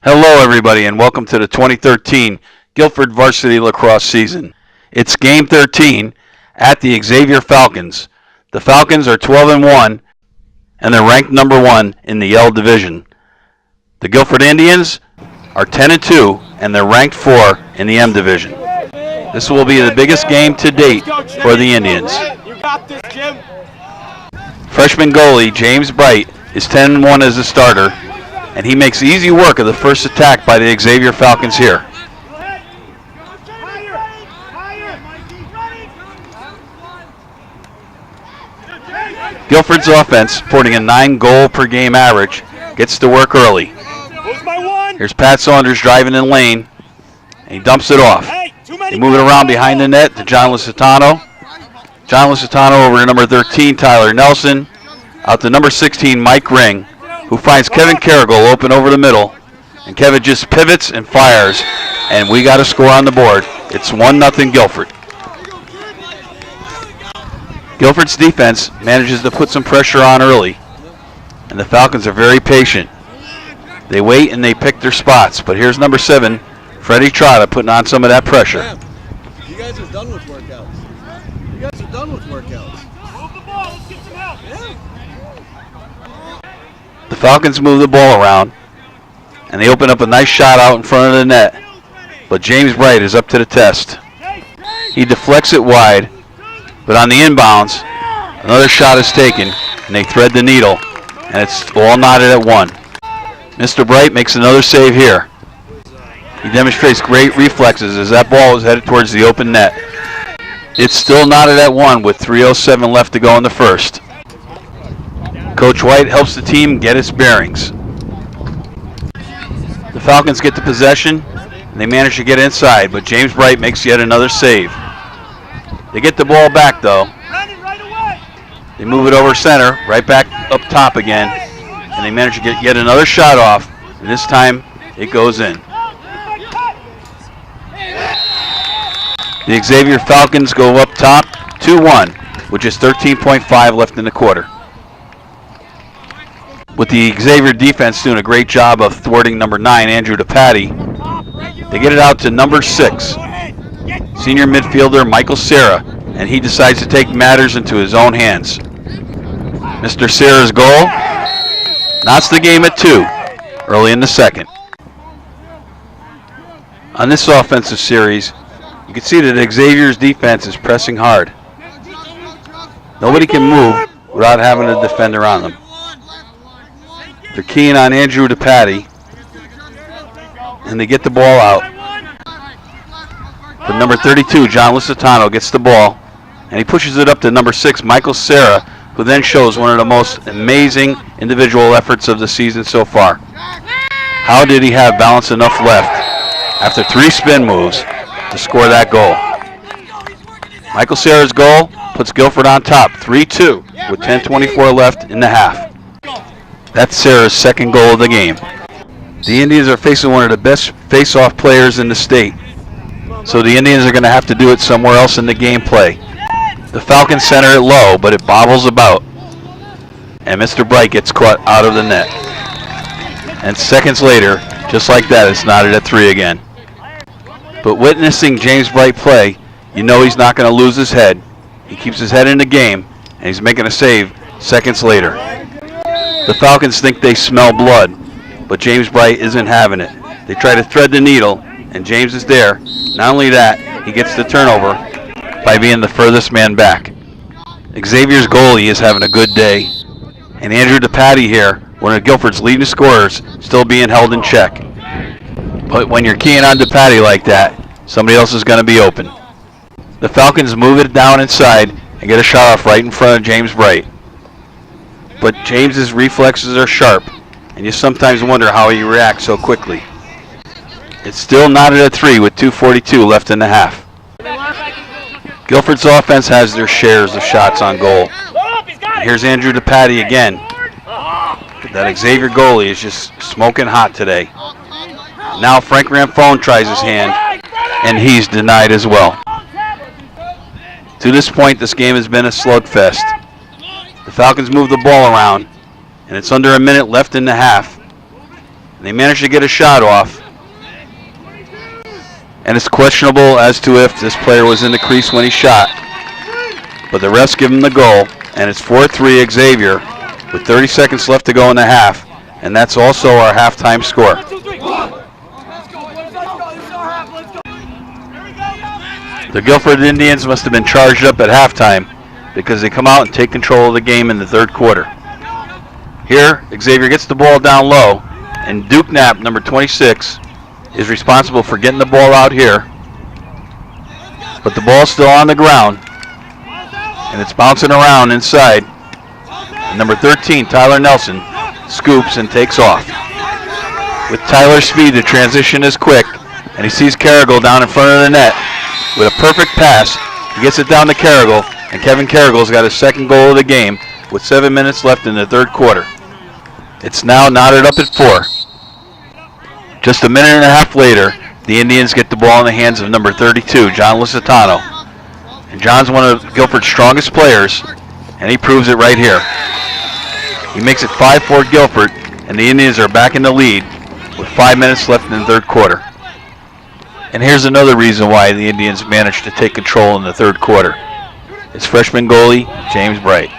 Hello everybody and welcome to the 2013 Guilford Varsity Lacrosse season. It's game 13 at the Xavier Falcons. The Falcons are 12-1 and they're ranked number 1 in the L division. The Guilford Indians are 10-2 and they're ranked 4 in the M division. This will be the biggest game to date for the Indians. Freshman goalie James Bright is 10-1 as a starter, and he makes easy work of the first attack by the Xavier Falcons here. Guilford's offense, sporting a 9-goal per game average, gets to work early. Here's Pat Saunders driving in lane, and he dumps it off. They move it around behind the net to John Lusitano. John Lusitano over to number 13, Tyler Nelson. Out to number 16, Mike Ring, who finds Kevin Carrigal open over the middle. And Kevin just pivots and fires, and we got a score on the board. It's 1-0 Guilford. Guilford's defense manages to put some pressure on early, and the Falcons are very patient. They wait and they pick their spots, but here's number 7, Freddie Trotta, putting on some of that pressure. You guys are done with workouts. Move the ball, let's get some help. The Falcons move the ball around, and they open up a nice shot out in front of the net, but James Bright is up to the test. He deflects it wide, but on the inbounds, another shot is taken, and they thread the needle, and it's all knotted at 1. Mr. Bright makes another save here. He demonstrates great reflexes as that ball is headed towards the open net. It's still knotted at 1 with 3:07 left to go in the first. Coach White helps the team get its bearings. The Falcons get the possession, and they manage to get inside, but James Bright makes yet another save. They get the ball back, though. They move it over center, right back up top again, and they manage to get yet another shot off, and this time it goes in. The Xavier Falcons go up top 2-1, with just 13.5 left in the quarter. With the Xavier defense doing a great job of thwarting number 9, Andrew DePatty, they get it out to number 6, senior midfielder Michael Serra, and he decides to take matters into his own hands. Mr. Serra's goal knots the game at 2 early in the second. On this offensive series, you can see that Xavier's defense is pressing hard. Nobody can move without having a defender on them. They're keying on Andrew DePatty, and they get the ball out. But number 32, John Lusitano, gets the ball, and he pushes it up to number 6, Michael Serra, who then shows one of the most amazing individual efforts of the season so far. How did he have balance enough left after 3 spin moves to score that goal? Michael Serra's goal puts Guilford on top 3-2 with 10:24 left in the half. That's Serra's second goal of the game. The Indians are facing one of the best face-off players in the state, so the Indians are going to have to do it somewhere else in the gameplay. The Falcons center it low, but it bobbles about, and Mr. Bright gets caught out of the net. And seconds later, just like that, it's knotted at 3 again. But witnessing James Bright play, you know he's not going to lose his head. He keeps his head in the game, and he's making a save seconds later. The Falcons think they smell blood, but James Bright isn't having it. They try to thread the needle, and James is there. Not only that, he gets the turnover by being the furthest man back. Xavier's goalie is having a good day, and Andrew DePatty here, one of Guilford's leading scorers, still being held in check. But when you're keying on DePatty like that, somebody else is going to be open. The Falcons move it down inside and get a shot off right in front of James Bright. But James's reflexes are sharp, and you sometimes wonder how he reacts so quickly. It's still knotted at 3 with 2:42 left in the half. Guilford's offense has their shares of shots on goal. And here's Andrew DePatty again. That Xavier goalie is just smoking hot today. Now Frank Ramphone tries his hand, and he's denied as well. To this point, this game has been a slugfest. The Falcons move the ball around, and it's under a minute left in the half. And they managed to get a shot off. And it's questionable as to if this player was in the crease when he shot. But the refs give him the goal, and it's 4-3 Xavier with 30 seconds left to go in the half. And that's also our halftime score. The Guilford Indians must have been charged up at halftime because they come out and take control of the game in the third quarter. Here, Xavier gets the ball down low, and Duke Knapp, number 26, is responsible for getting the ball out here. But the ball's still on the ground, and it's bouncing around inside. And number 13, Tyler Nelson, scoops and takes off. With Tyler's speed, the transition is quick, and he sees Carrigal down in front of the net. With a perfect pass, he gets it down to Carrigal, and Kevin Carrigal's got his second goal of the game with 7 minutes left in the third quarter. It's now knotted up at 4. Just a minute and a half later, the Indians get the ball in the hands of number 32, John Lusitano. And John's one of Guilford's strongest players, and he proves it right here. He makes it 5-4 Guilford, and the Indians are back in the lead with 5 minutes left in the third quarter. And here's another reason why the Indians managed to take control in the third quarter. It's freshman goalie, James Bright.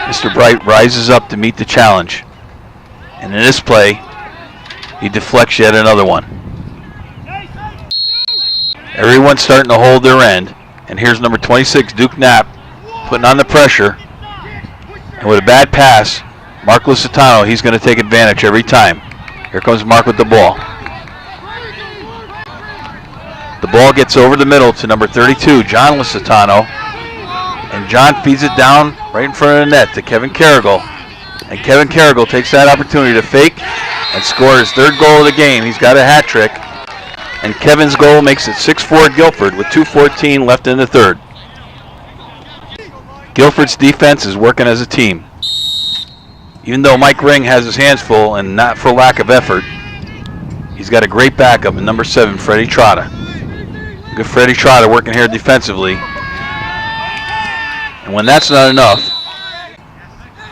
Mr. Bright rises up to meet the challenge. And in this play, he deflects yet another one. Everyone's starting to hold their end. And here's number 26, Duke Knapp, putting on the pressure. And with a bad pass, Mark Lusitano, he's going to take advantage every time. Here comes Mark with the ball. The ball gets over the middle to number 32, John Lusitano. And John feeds it down right in front of the net to Kevin Carrigal. And Kevin Carrigal takes that opportunity to fake and score his third goal of the game. He's got a hat trick. And Kevin's goal makes it 6-4 Guilford with 2:14 left in the third. Guilford's defense is working as a team. Even though Mike Ring has his hands full and not for lack of effort, he's got a great backup in number 7, Freddie Trotta. Good Freddie Trotta working here defensively. And when that's not enough,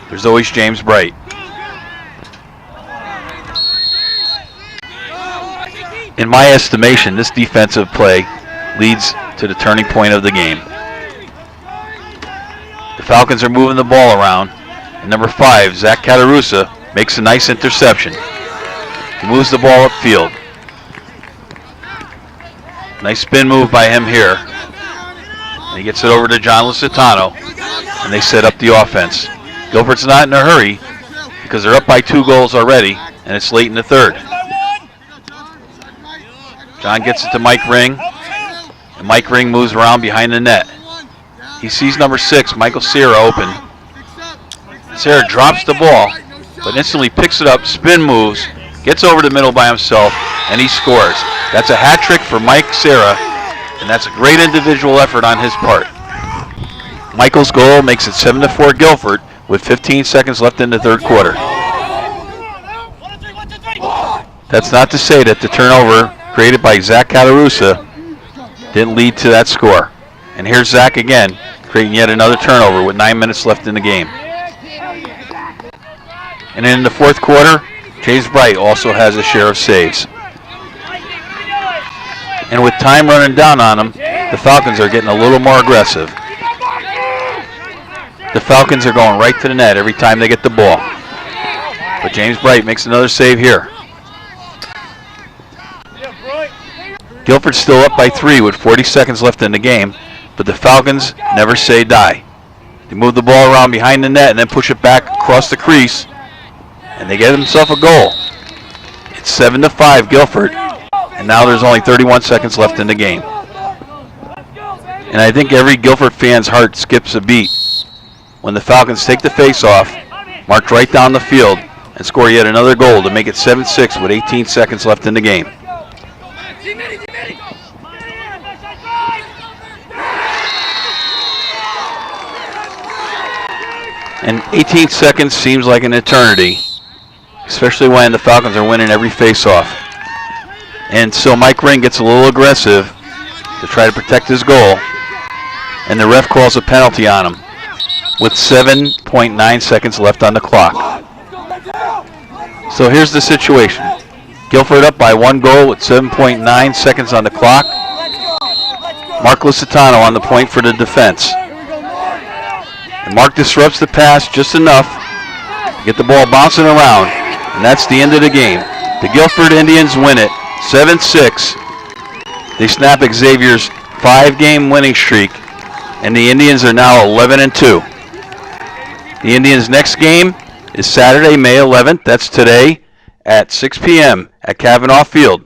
there's always James Bright. In my estimation, this defensive play leads to the turning point of the game. The Falcons are moving the ball around, and number 5, Zach Catarusa, makes a nice interception. He moves the ball upfield. Nice spin move by him here. And he gets it over to John Lusitano, and they set up the offense. Guilford's not in a hurry because they're up by 2 goals already, and it's late in the third. John gets it to Mike Ring, and Mike Ring moves around behind the net. He sees number 6, Michael Serra, open. Serra drops the ball, but instantly picks it up, spin moves, gets over the middle by himself, and he scores. That's a hat trick for Mike Serra, and that's a great individual effort on his part. Michael's goal makes it 7-4 Guilford with 15 seconds left in the third quarter. That's not to say that the turnover created by Zach Catarusa didn't lead to that score. And here's Zach again, creating yet another turnover with 9 minutes left in the game. And in the fourth quarter, James Bright also has a share of saves. And with time running down on them, the Falcons are getting a little more aggressive. The Falcons are going right to the net every time they get the ball. But James Bright makes another save here. Guilford's still up by 3 with 40 seconds left in the game, but the Falcons never say die. They move the ball around behind the net and then push it back across the crease, and they get themselves a goal. It's 7-5 Guilford, and now there's only 31 seconds left in the game. And I think every Guilford fan's heart skips a beat when the Falcons take the face-off, march right down the field, and score yet another goal to make it 7-6 with 18 seconds left in the game. And 18 seconds seems like an eternity, especially when the Falcons are winning every face-off. And so Mike Ring gets a little aggressive to try to protect his goal, and the ref calls a penalty on him with 7.9 seconds left on the clock. So here's the situation. Guilford up by 1 goal with 7.9 seconds on the clock. Mark Lusitano on the point for the defense. And Mark disrupts the pass just enough to get the ball bouncing around. And that's the end of the game. The Guilford Indians win it 7-6. They snap Xavier's 5-game winning streak, and the Indians are now 11-2. The Indians' next game is Saturday, May 11th. That's today at 6 p.m. at Kavanaugh Field.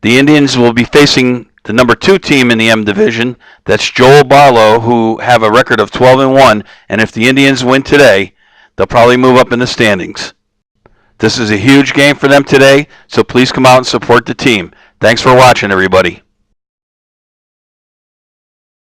The Indians will be facing the number 2 team in the M Division. That's Joel Barlow, who have a record of 12-1. And if the Indians win today, they'll probably move up in the standings. This is a huge game for them today, so please come out and support the team. Thanks for watching, everybody.